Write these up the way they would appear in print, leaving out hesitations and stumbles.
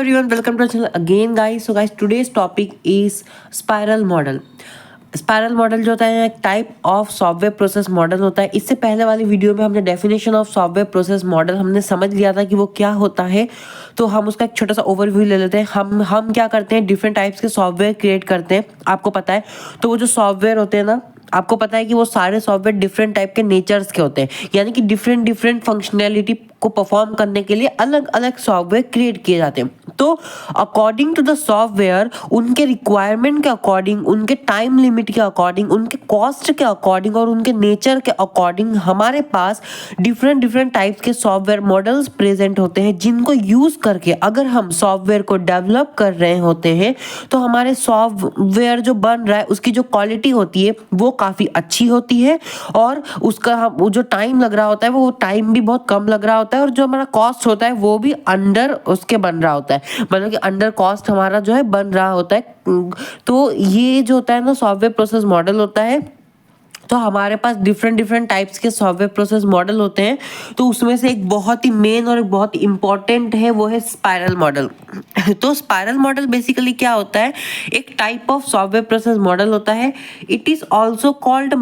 everyone, welcome to our channel again guys. So guys, today's topic is spiral model. Spiral model जो होता है एक type of software process model होता है। इससे पहले वाली वीडियो में हमने definition of software process model हमने समझ लिया था कि वो क्या होता है। तो हम उसका एक छोटा सा ओवरव्यू ले लेते हैं। हम क्या करते हैं, डिफरेंट टाइप्स के सॉफ्टवेयर क्रिएट करते हैं, आपको पता है। तो वो जो सॉफ्टवेयर होते हैं ना, आपको पता है कि वो सारे सॉफ्टवेयर डिफरेंट टाइप के नेचर्स के होते हैं, यानी कि डिफरेंट फंक्शनैलिटी को परफॉर्म करने के लिए अलग अलग सॉफ्टवेयर क्रिएट किए जाते हैं। तो अकॉर्डिंग टू द सॉफ्टवेयर, उनके रिक्वायरमेंट के अकॉर्डिंग, उनके टाइम लिमिट के अकॉर्डिंग, उनके कॉस्ट के अकॉर्डिंग और उनके नेचर के अकॉर्डिंग हमारे पास डिफरेंट टाइप्स के सॉफ्टवेयर मॉडल्स प्रेजेंट होते हैं, जिनको यूज करके अगर हम सॉफ्टवेयर को डेवलप कर रहे होते हैं तो हमारे सॉफ्टवेयर जो बन रहा है उसकी जो क्वालिटी होती है वो काफ़ी अच्छी होती है, और उसका जो टाइम लग रहा होता है वो टाइम भी बहुत कम लग रहा होता है, और जो हमारा कॉस्ट होता है वो भी अंडर उसके बन रहा होता है, मतलब कि अंडर कॉस्ट हमारा जो है बन रहा होता है। तो ये जो होता है ना सॉफ्टवेयर प्रोसेस मॉडल होता है। तो हमारे पास डिफरेंट टाइप्स के सॉफ्टवेयर प्रोसेस मॉडल होते हैं। तो उसमें से एक बहुत ही मेन और एक बहुत इंपॉर्टेंट है, वो है स्पाइरल मॉडल। तो स्पाइरल मॉडल बेसिकली क्या होता है, एक type of software process model होता है। It is also called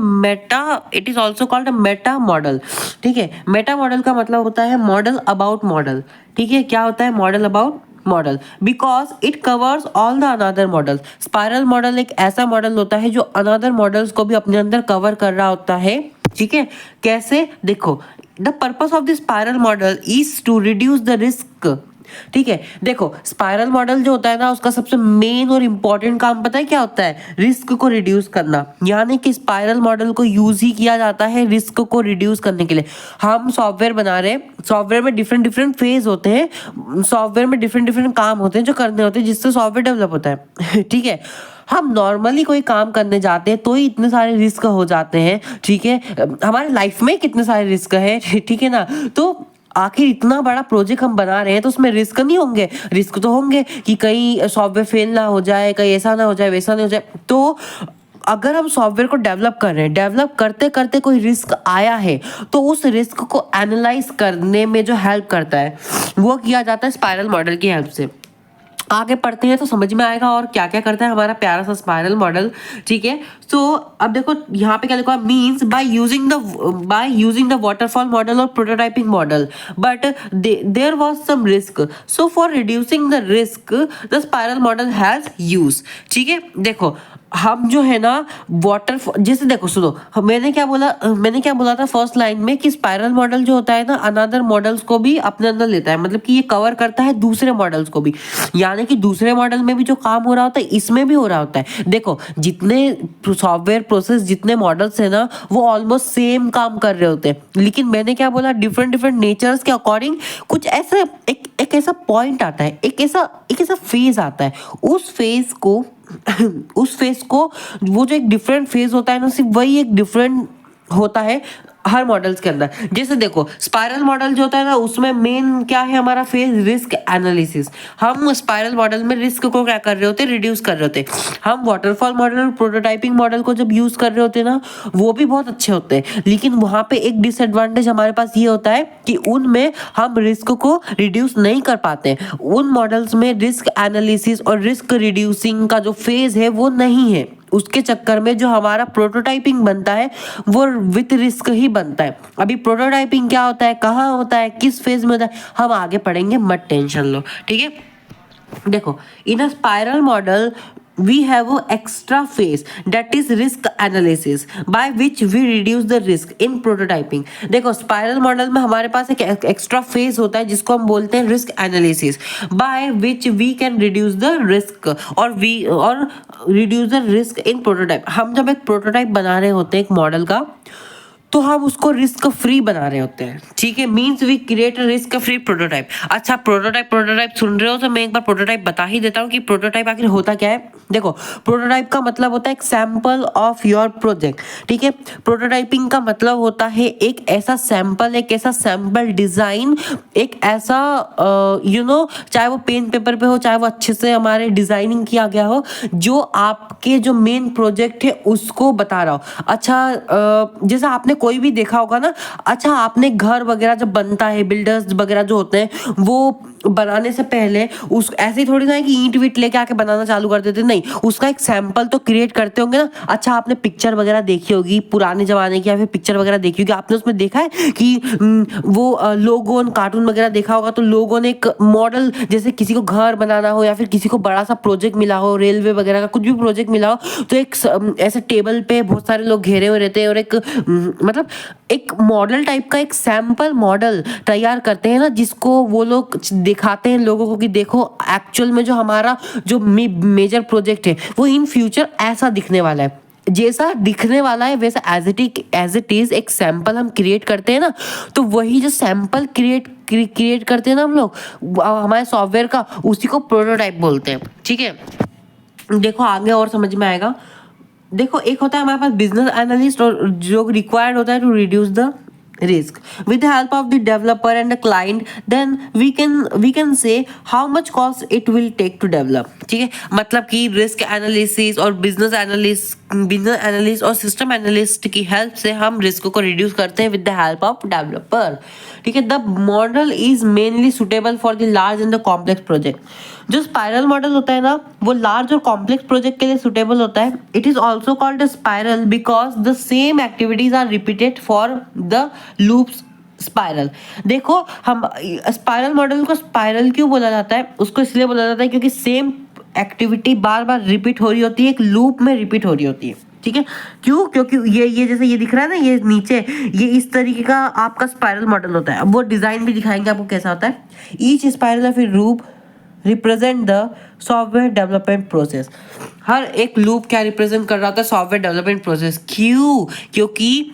Meta model. ठीक है, मेटा मॉडल का मतलब होता है मॉडल अबाउट मॉडल। ठीक है, क्या होता है model about model, because it covers all the another model. Spiral model एक ऐसा मॉडल होता है जो अनदर मॉडल्स को भी अपने अंदर कवर कर रहा होता है। ठीक है, कैसे, देखो, the purpose of the spiral model is to reduce the risk. ठीक है, देखो स्पाइरल मॉडल जो होता है ना, उसका सबसे मेन और इंपॉर्टेंट काम पता है क्या होता है, रिस्क को रिड्यूस करना। यानी कि स्पाइरल मॉडल को यूज ही किया जाता है रिस्क को रिड्यूस करने के लिए। हम सॉफ्टवेयर बना रहे हैं, सॉफ्टवेयर में डिफरेंट फेज होते हैं, सॉफ्टवेयर में डिफरेंट काम होते हैं जो करने होते हैं, जिससे सॉफ्टवेयर डेवलप होता है। ठीक है, हम नॉर्मली कोई काम करने जाते हैं तो ही इतने सारे रिस्क हो जाते हैं। ठीक है, हमारे लाइफ में कितने सारे रिस्क है, ठीक है ना। तो आखिर इतना बड़ा प्रोजेक्ट हम बना रहे हैं तो उसमें रिस्क नहीं होंगे, रिस्क तो होंगे कि कहीं सॉफ्टवेयर फेल ना हो जाए, कहीं ऐसा ना हो जाए, वैसा ना हो जाए। तो अगर हम सॉफ्टवेयर को डेवलप कर रहे हैं, डेवलप करते करते कोई रिस्क आया है, तो उस रिस्क को एनालाइज करने में जो हेल्प करता है वो किया जाता है स्पाइरल मॉडल की हेल्प से। आगे पढ़ते हैं तो समझ में आएगा और क्या क्या करता है हमारा प्यारा सा स्पाइरल मॉडल। ठीक है, तो अब देखो यहाँ पे क्या लिखा है, means by using the waterfall model और prototyping model, but there was some risk, so for reducing the risk the spiral model has use. ठीक है, देखो हम जो है ना वाटरफॉल, जैसे देखो सुनो, मैंने क्या बोला था फर्स्ट लाइन में कि स्पाइरल मॉडल जो होता है ना अनदर मॉडल्स को भी अपने अंदर लेता है, मतलब कि ये कवर करता है दूसरे मॉडल्स को भी, यानी कि दूसरे मॉडल में भी जो काम हो रहा होता है इसमें भी हो रहा होता है। देखो जितने सॉफ्टवेयर प्रोसेस, जितने मॉडल्स है ना, वो ऑलमोस्ट सेम काम कर रहे होते हैं, लेकिन मैंने क्या बोला, डिफरेंट नेचर्स के अकॉर्डिंग कुछ ऐसा एक ऐसा पॉइंट आता है, एक ऐसा फेज आता है, उस फेज को वो जो एक डिफरेंट फेज होता है ना, सिर्फ वही एक डिफरेंट होता है हर मॉडल्स के अंदर। जैसे देखो स्पाइरल मॉडल जो होता है ना, उसमें मेन क्या है हमारा फेज, रिस्क एनालिसिस। हम स्पाइरल मॉडल में रिस्क को क्या कर रहे होते हैं, रिड्यूस कर रहे होते हैं। हम वाटरफॉल मॉडल और प्रोटोटाइपिंग मॉडल को जब यूज कर रहे होते हैं ना, वो भी बहुत अच्छे होते हैं, लेकिन वहां पे एक डिसएडवांटेज हमारे पास ये होता है कि उनमें हम रिस्क को रिड्यूस नहीं कर पाते। उन मॉडल्स में रिस्क एनालिसिस और रिस्क रिड्यूसिंग का जो फेज है वो नहीं है, उसके चक्कर में जो हमारा प्रोटोटाइपिंग बनता है वो विथ रिस्क ही बनता है। अभी प्रोटोटाइपिंग क्या होता है, कहाँ होता है, किस फेज में होता है, हम आगे पढ़ेंगे, मत टेंशन लो। ठीक है, देखो in a spiral model we have a extra phase that is risk analysis by which we reduce the risk in prototyping। देखो स्पाइरल मॉडल में हमारे पास एक एक्स्ट्रा फेज होता है जिसको हम बोलते हैं risk analysis, by which we can reduce the risk और reduce the risk in prototype। हम जब एक प्रोटोटाइप बना रहे होते हैं एक मॉडल का, तो हम उसको रिस्क फ्री बना रहे होते हैं। ठीक है, means we create risk free prototype. अच्छा, प्रोटोटाइप सुन रहे हो तो मैं एक बार प्रोटोटाइप बता ही देता हूँ कि प्रोटोटाइप आखिर होता क्या है। देखो प्रोटोटाइप का मतलब होता है एक सैंपल ऑफ योर प्रोजेक्ट। ठीक है, प्रोटोटाइपिंग का मतलब होता है एक ऐसा सैंपल, एक ऐसा सैंपल डिजाइन, एक ऐसा चाहे वो पेन पेपर पे हो, चाहे वो अच्छे से हमारे डिजाइनिंग किया गया हो, जो आपके जो मेन प्रोजेक्ट है उसको बता रहा हो। अच्छा, जैसा आपने कोई भी देखा होगा ना, अच्छा आपने घर वगैरह जब बनता है, बिल्डर्स वगैरह जो होते हैं वो बनाने से पहले उस ऐसे ही थोड़ी ना है कि ईंट वीट लेके आके बनाना चालू कर देते, नहीं, उसका एक सैंपल तो क्रिएट करते होंगे ना। अच्छा, आपने पिक्चर वगैरह देखी होगी पुराने जमाने की, या फिर पिक्चर वगैरह देखी होगी, आपने उसमें देखा है कि वो लोगों कार्टून वगैरह देखा होगा, तो लोगों ने एक मॉडल, जैसे किसी को घर बनाना हो या फिर किसी को बड़ा सा प्रोजेक्ट मिला हो, रेलवे वगैरह का कुछ भी प्रोजेक्ट मिला हो, तो एक ऐसे टेबल पे बहुत सारे लोग घेरे हुए रहते हैं और एक मतलब एक मॉडल टाइप का एक सैंपल मॉडल तैयार करते हैं ना, जिसको वो लोग दिखाते हैं लोगों को कि देखो एक्चुअल में जो हमारा जो मेजर प्रोजेक्ट है वो इन फ्यूचर ऐसा दिखने वाला है, जैसा दिखने वाला है वैसा एज इट इज एक सैंपल हम क्रिएट करते हैं ना। तो वही जो सैंपल क्रिएट करते हैं ना हम लोग हमारे सॉफ्टवेयर का, उसी को प्रोटोटाइप बोलते हैं। ठीक है, देखो आगे और समझ में आएगा। देखो एक होता है हमारे पास बिजनेस एनालिस्ट, और जो रिक्वायर्ड होता है to reduce the risk with the help of the developer and the client, then we can say how much cost it will take to develop। ठीक है, मतलब कि रिस्क एनालिसिस और बिजनेस एनालिस्ट और सिस्टम एनालिस्ट की help से हम risk को रिड्यूस करते हैं with the help of developer. ठीक है, the model is mainly suitable for the large and the complex project. जो स्पाइरल मॉडल होता है ना, वो लार्ज और कॉम्प्लेक्स प्रोजेक्ट के लिए सुटेबल होता है। It is also called spiral because the same activities are repeated for the loops spiral. देखो हम स्पाइरल मॉडल को स्पाइरल क्यों बोला जाता है, उसको इसलिए बोला जाता है क्योंकि सेम एक्टिविटी बार बार रिपीट हो रही होती है, एक लूप में रिपीट हो रही होती है। ठीक है, क्यों? क्योंकि ये जैसे ये दिख रहा है ना, ये नीचे ये इस तरीके का आपका स्पाइरल मॉडल होता है। अब वो डिजाइन भी दिखाएंगे आपको कैसा होता है। Each spiral of a loop represent the software development process. हर एक लूप क्या रिप्रेजेंट कर रहा होता है? Software development process. क्यों? क्योंकि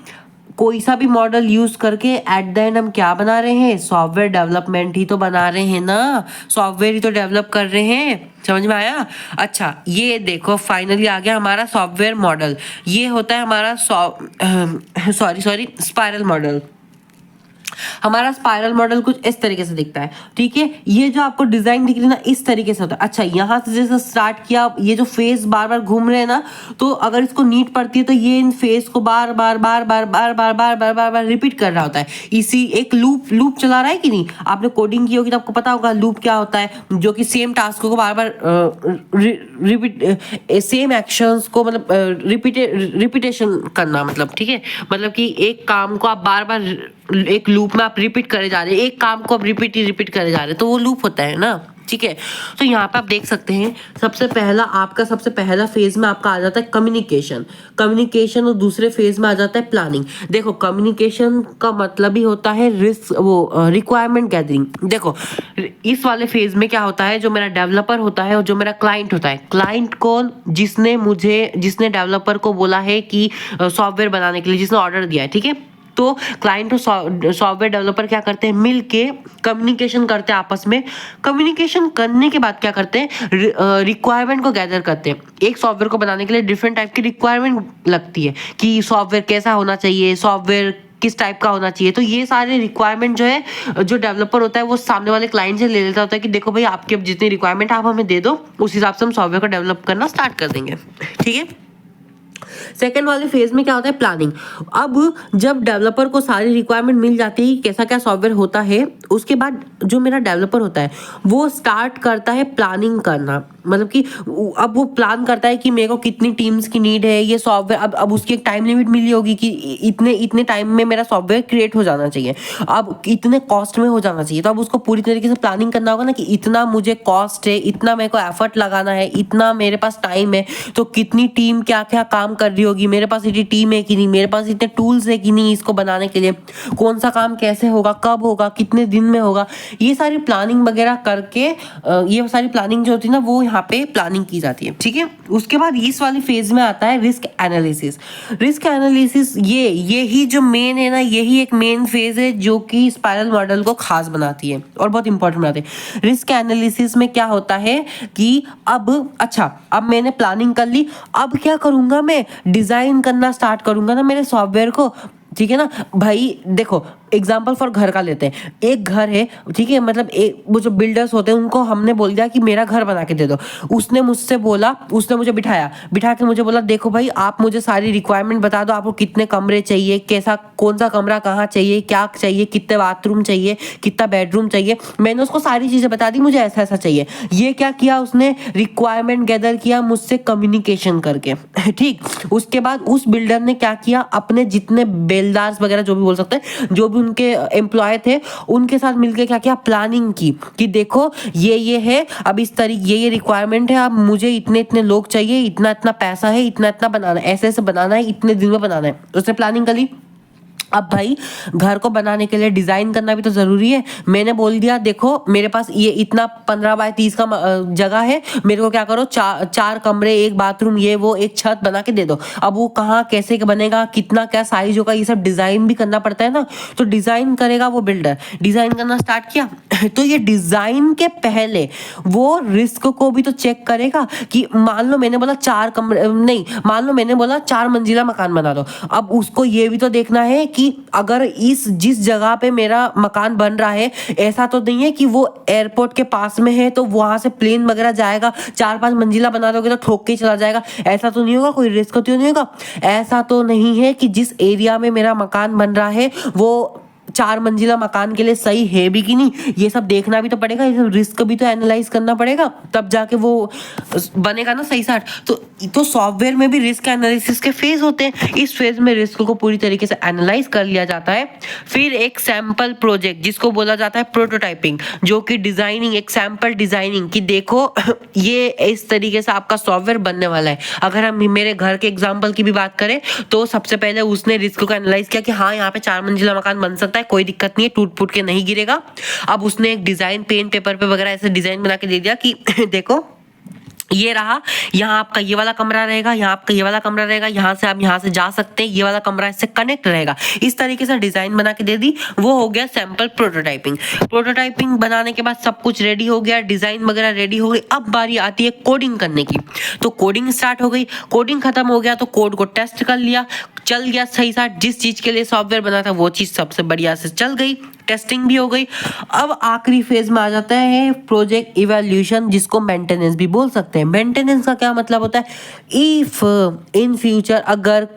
कोई सा भी मॉडल यूज करके एट द एंड हम क्या बना रहे हैं? सॉफ्टवेयर डेवलपमेंट ही तो बना रहे हैं ना, सॉफ्टवेयर ही तो डेवलप कर रहे हैं। समझ में आया? अच्छा, ये देखो फाइनली आ गया हमारा सॉफ्टवेयर मॉडल। ये होता है हमारा स्पाइरल मॉडल। हमारा स्पाइरल मॉडल कुछ इस तरीके से दिखता है। ठीक है, ये जो आपको डिजाइन दिख रही है ना, इस तरीके से होता है। अच्छा, यहाँ से जैसे स्टार्ट किया, ये जो फेस बार बार घूम रहे हैं ना, तो अगर इसको नीट पड़ती है तो ये इन फेस को बार बार बार बार बार बार बार बार बार बार रिपीट कर रहा होता है। इसी एक लूप चला रहा है कि नहीं? आपने कोडिंग की होगी तो आपको पता होगा लूप क्या होता है, जो कि सेम टास्क को बार बार रिपीट, सेम एक्शंस को मतलब रिपीटेशन करना, मतलब ठीक है, मतलब कि एक काम को आप बार बार एक लूप में आप रिपीट करे जा रहे हैं, एक काम को आप रिपीट करे जा रहे हैं, तो वो लूप होता है ना। ठीक है, तो यहाँ पे आप देख सकते हैं सबसे पहला फेज में आपका आ जाता है कम्युनिकेशन और दूसरे फेज में आ जाता है प्लानिंग। देखो कम्युनिकेशन का मतलब ही होता है रिक्वायरमेंट गैदरिंग। देखो इस वाले फेज में क्या होता है, जो मेरा डेवलपर होता है और जो मेरा क्लाइंट होता है, क्लाइंट कौन? जिसने डेवलपर को बोला है कि सॉफ्टवेयर बनाने के लिए, जिसने ऑर्डर दिया है। ठीक है, तो क्लाइंट और सॉफ्टवेयर डेवलपर क्या करते हैं? मिलके कम्युनिकेशन करते हैं आपस में। कम्युनिकेशन करने के बाद क्या करते हैं? रिक्वायरमेंट को गैदर करते हैं। एक सॉफ्टवेयर को बनाने के लिए डिफरेंट टाइप की रिक्वायरमेंट लगती है कि सॉफ्टवेयर कैसा होना चाहिए, सॉफ्टवेयर किस टाइप का होना चाहिए। तो ये सारे रिक्वायरमेंट जो है, जो डेवलपर होता है वो सामने वाले क्लाइंट से ले लेता होता है कि देखो भाई आपकी अब जितनी रिक्वायरमेंट आप हमें दे दो, उस हिसाब से हम सॉफ्टवेयर को डेवलप करना स्टार्ट कर देंगे। ठीक है, सेकेंड वाले फेज में क्या होता है? प्लानिंग। अब जब डेवलपर को सारी रिक्वायरमेंट मिल जाती है कैसा क्या सॉफ्टवेयर होता है, उसके बाद जो मेरा डेवलपर होता है वो स्टार्ट करता है प्लानिंग करना। मतलब कि अब वो प्लान करता है कि मेरे को कितनी टीम्स की नीड है, ये सॉफ्टवेयर अब उसकी एक टाइम लिमिट मिली होगी कि इतने टाइम में मेरा सॉफ्टवेयर क्रिएट हो जाना चाहिए, अब इतने कॉस्ट में हो जाना चाहिए। तो अब उसको पूरी तरीके से प्लानिंग करना होगा ना कि इतना मुझे कॉस्ट है, इतना मेरे को एफर्ट लगाना है, इतना मेरे पास टाइम है, तो कितनी टीम क्या क्या काम कर रही होगी, मेरे पास इतनी टीम है कि नहीं, मेरे पास इतने टूल्स है कि नहीं इसको बनाने के लिए, कौन सा काम कैसे होगा, कब होगा, कितने दिन में होगा, ये सारी प्लानिंग वगैरह करके ये सारी प्लानिंग जो होती है ना वो यहाँ पे प्लानिंग की जाती है। ठीक है, उसके बाद इस वाले फेज में आता है रिस्क एनालिसिस। यही जो मेन है ना, यही एक मेन फेज है जो कि स्पाइरल मॉडल को खास बनाती है और बहुत इंपॉर्टेंट बनाती है। रिस्क एनालिसिस में क्या होता है कि अब मैंने प्लानिंग कर ली, अब क्या करूंगा मैं? डिजाइन करना स्टार्ट करूंगा ना मेरे सॉफ्टवेयर को। ठीक है ना भाई, देखो एग्जाम्पल फॉर घर का लेते हैं, एक घर है, ठीक है, मतलब वो जो बिल्डर्स होते हैं उनको हमने बोल दिया कि मेरा घर बना के दे दो। उसने मुझसे बोला, उसने मुझे बिठा के मुझे बोला देखो भाई आप मुझे सारी रिक्वायरमेंट बता दो, आपको कितने कमरे चाहिए, कैसा कौन सा कमरा कहाँ चाहिए, क्या चाहिए, कितने बाथरूम चाहिए, कितना बेडरूम चाहिए। मैंने उसको सारी चीजें बता दी, मुझे ऐसा ऐसा चाहिए। ये क्या किया उसने, रिक्वायरमेंट गैदर किया मुझसे कम्युनिकेशन करके, ठीक। उसके बाद उस बिल्डर ने क्या किया, अपने जितने बेलदार्स वगैरह जो भी बोल सकते हैं, जो भी उनके एम्प्लॉय थे, उनके साथ मिलकर क्या किया, प्लानिंग की कि देखो ये है, अब इस तरीके ये रिक्वायरमेंट है, अब मुझे इतने इतने लोग चाहिए, इतना इतना पैसा है, इतना इतना बनाना है, ऐसे ऐसे बनाना है, इतने दिन में बनाना है। उसने प्लानिंग कर ली। अब भाई घर को बनाने के लिए डिजाइन करना भी तो जरूरी है। मैंने बोल दिया देखो मेरे पास ये इतना 15 बाय 30 का जगह है, मेरे को क्या करो, चार कमरे, एक बाथरूम, ये वो, एक छत बना के दे दो। अब वो कहाँ कैसे बनेगा, कितना क्या साइज होगा, ये सब डिजाइन भी करना पड़ता है ना। तो डिजाइन करेगा वो बिल्डर, डिजाइन करना स्टार्ट किया तो ये डिजाइन के पहले वो रिस्क को भी तो चेक करेगा कि मान लो मैंने बोला 4 कमरे नहीं, मान लो मैंने बोला 4 मंजिला मकान बना दो। अब उसको ये भी तो देखना है कि अगर जिस जगह पे मेरा मकान बन रहा है, ऐसा तो नहीं है कि वो एयरपोर्ट के पास में है तो वहां से प्लेन वगैरह जाएगा, 4-5 मंजिला बना दोगे तो ठोक के ही चला जाएगा, ऐसा तो नहीं होगा, कोई रिस्क तो नहीं होगा। ऐसा तो नहीं है कि जिस एरिया में मेरा मकान बन रहा है वो 4 मंजिला मकान के लिए सही है भी कि नहीं, ये सब देखना भी तो पड़ेगा, ये सब रिस्क भी तो एनालाइज करना पड़ेगा, तब जाके वो बनेगा ना सही साट। तो सॉफ्टवेयर में भी रिस्क एनालिसिस के फेज होते हैं। इस फेज में रिस्क को पूरी तरीके से एनालाइज कर लिया जाता है। फिर एक सैंपल प्रोजेक्ट जिसको बोला जाता है प्रोटोटाइपिंग, जो कि डिजाइनिंग, एक सैंपल डिजाइनिंग कि देखो ये इस तरीके से आपका सॉफ्टवेयर बनने वाला है। अगर हम मेरे घर के एग्जाम्पल की भी बात करें तो सबसे पहले उसने रिस्क को एनालाइज किया कि हाँ यहाँ पे 4 मंजिला मकान बन सकता है, कोई दिक्कत नहीं है, टूट फूट के नहीं गिरेगा। अब उसने एक डिजाइन पेन पेपर पे वगैरह ऐसे डिजाइन बना के दे दिया कि देखो ये रहा, यहाँ आपका ये वाला कमरा रहेगा, यहाँ आपका ये वाला कमरा रहेगा, यहाँ से आप यहाँ से जा सकते हैं, ये वाला कमरा इससे कनेक्ट रहेगा। इस तरीके से डिजाइन बना के दे दी। वो हो गया सैंपल प्रोटोटाइपिंग। प्रोटोटाइपिंग बनाने के बाद सब कुछ रेडी हो गया, डिजाइन वगैरह रेडी हो गई। अब बारी आती है कोडिंग करने की। तो कोडिंग स्टार्ट हो गई, कोडिंग खत्म हो गया तो कोड को टेस्ट कर लिया, चल गया सही साथ, जिस चीज के लिए सॉफ्टवेयर बना था वो चीज सबसे बढ़िया से चल गई, टेस्टिंग भी हो गई। अब आखिरी फेज में आ जाता है प्रोजेक्ट इवैल्यूएशन, जिसको मेंटेनेंस भी बोल सकते हैं। मेंटेनेंस का क्या मतलब होता है, इफ इन फ्यूचर अगर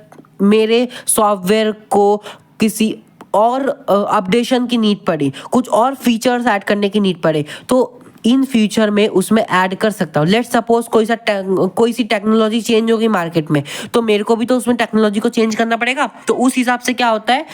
मेरे सॉफ्टवेयर को किसी और अपडेशन की नीड पड़ी, कुछ और फीचर्स ऐड करने की नीड पड़े, तो इन फ्यूचर में उसमें ऐड कर सकता हूँ। लेट्स सपोज कोई सी टेक्नोलॉजी चेंज होगी मार्केट में, तो मेरे को भी तो उसमें टेक्नोलॉजी को चेंज करना पड़ेगा। तो उस हिसाब से क्या होता है,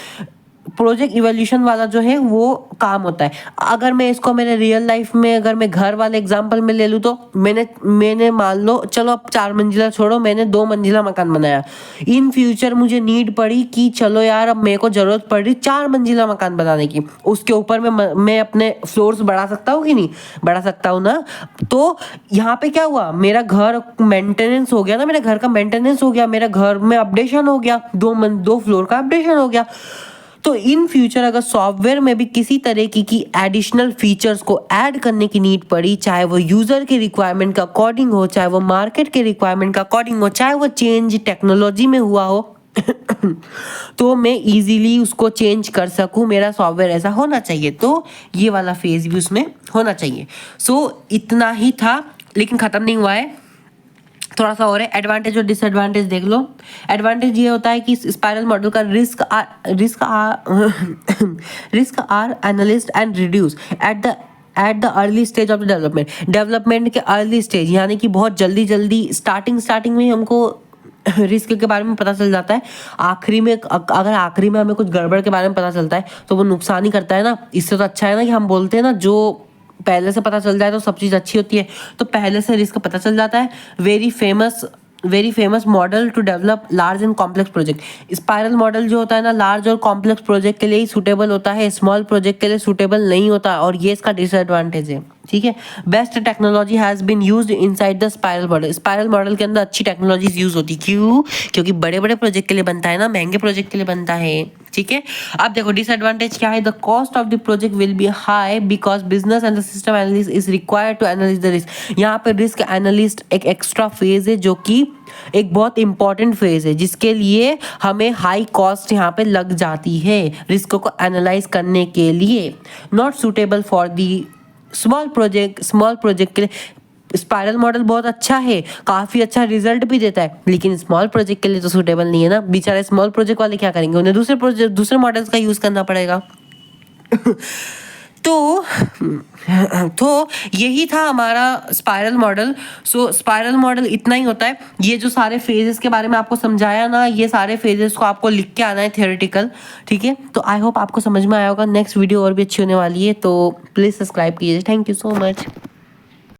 प्रोजेक्ट इवोल्यूशन वाला जो है वो काम होता है। अगर मैं इसको मेरे रियल लाइफ में, अगर मैं घर वाले एग्जांपल में ले लूँ तो मैंने मान लो, चलो अब 4 मंजिला छोड़ो, मैंने 2 मंजिला मकान बनाया। इन फ्यूचर मुझे नीड पड़ी कि चलो यार अब मेरे को जरूरत पड़ रही 4 मंजिला मकान बनाने की, उसके ऊपर मैं अपने फ्लोर्स बढ़ा सकता हूँ कि नहीं, बढ़ा सकता हूँ ना। तो यहाँ पे क्या हुआ, मेरा घर मेंटेनेंस हो गया ना, मेरे घर का मेंटेनेंस हो गया, मेरा घर में अपडेशन हो गया, 2 फ्लोर का अपडेशन हो गया। तो इन फ्यूचर अगर सॉफ्टवेयर में भी किसी तरह की एडिशनल फीचर्स को ऐड करने की नीड पड़ी, चाहे वो यूजर के रिक्वायरमेंट का अकॉर्डिंग हो, चाहे वो मार्केट के रिक्वायरमेंट का अकॉर्डिंग हो, चाहे वो चेंज टेक्नोलॉजी में हुआ हो तो मैं इजीली उसको चेंज कर सकूं, मेरा सॉफ्टवेयर ऐसा होना चाहिए। तो ये वाला फेज भी उसमें होना चाहिए। इतना ही था, लेकिन खत्म नहीं हुआ है, थोड़ा सा और है। एडवांटेज और डिसएडवांटेज देख लो। एडवांटेज ये होता है कि स्पाइरल मॉडल का risk are analyst and reduce at the early stage of the development के अर्ली स्टेज, यानी कि बहुत जल्दी स्टार्टिंग में हमको रिस्क के बारे में पता चल जाता है। आखिरी में अगर आखिरी में हमें कुछ गड़बड़ के बारे में पता चलता है तो वो नुकसान ही करता है ना। इससे तो अच्छा है ना कि हम बोलते हैं ना, जो पहले से पता चल जाए तो सब चीज़ अच्छी होती है। तो पहले से रिस्क पता चल जाता है। Very famous model to develop large and complex project. Spiral model जो होता है ना, लार्ज और कॉम्प्लेक्स प्रोजेक्ट के लिए ही सूटेबल होता है, स्मॉल प्रोजेक्ट के लिए सूटेबल नहीं होता, और ये इसका डिसएडवांटेज है। ठीक है, best technology has been used inside the spiral model. Spiral model के अंदर अच्छी टेक्नोलॉजीज यूज होती, क्यों? क्योंकि बड़े बड़े प्रोजेक्ट के लिए बनता है ना, महंगे प्रोजेक्ट के लिए बनता है। ठीक है। अब देखो डिसएडवांटेज क्या है, the cost of the project will be high because business and the system analyst is required to analyse the risk. यहाँ पे रिस्क एनालिस्ट एक एक्स्ट्रा फेज है जो कि एक बहुत इंपॉर्टेंट फेज है, जिसके लिए हमें हाई कॉस्ट यहाँ पे लग जाती है रिस्क को एनालाइज करने के लिए। Not suitable for the small project के लिए स्पाइरल मॉडल बहुत अच्छा है, काफ़ी अच्छा रिजल्ट भी देता है, लेकिन स्मॉल प्रोजेक्ट के लिए तो सूटेबल नहीं है ना। बेचारे स्मॉल प्रोजेक्ट वाले क्या करेंगे, उन्हें दूसरे मॉडल्स का यूज़ करना पड़ेगा। तो यही था हमारा स्पाइरल मॉडल। सो स्पाइरल मॉडल इतना ही होता है। ये जो सारे फेजेस के बारे में आपको समझाया ना, ये सारे फेजेस को आपको लिख के आना है थियोरेटिकल, ठीक है। तो आई होप आपको समझ में आया होगा। नेक्स्ट वीडियो और भी अच्छी होने वाली है, तो प्लीज़ सब्सक्राइब कीजिए। Thank you so much.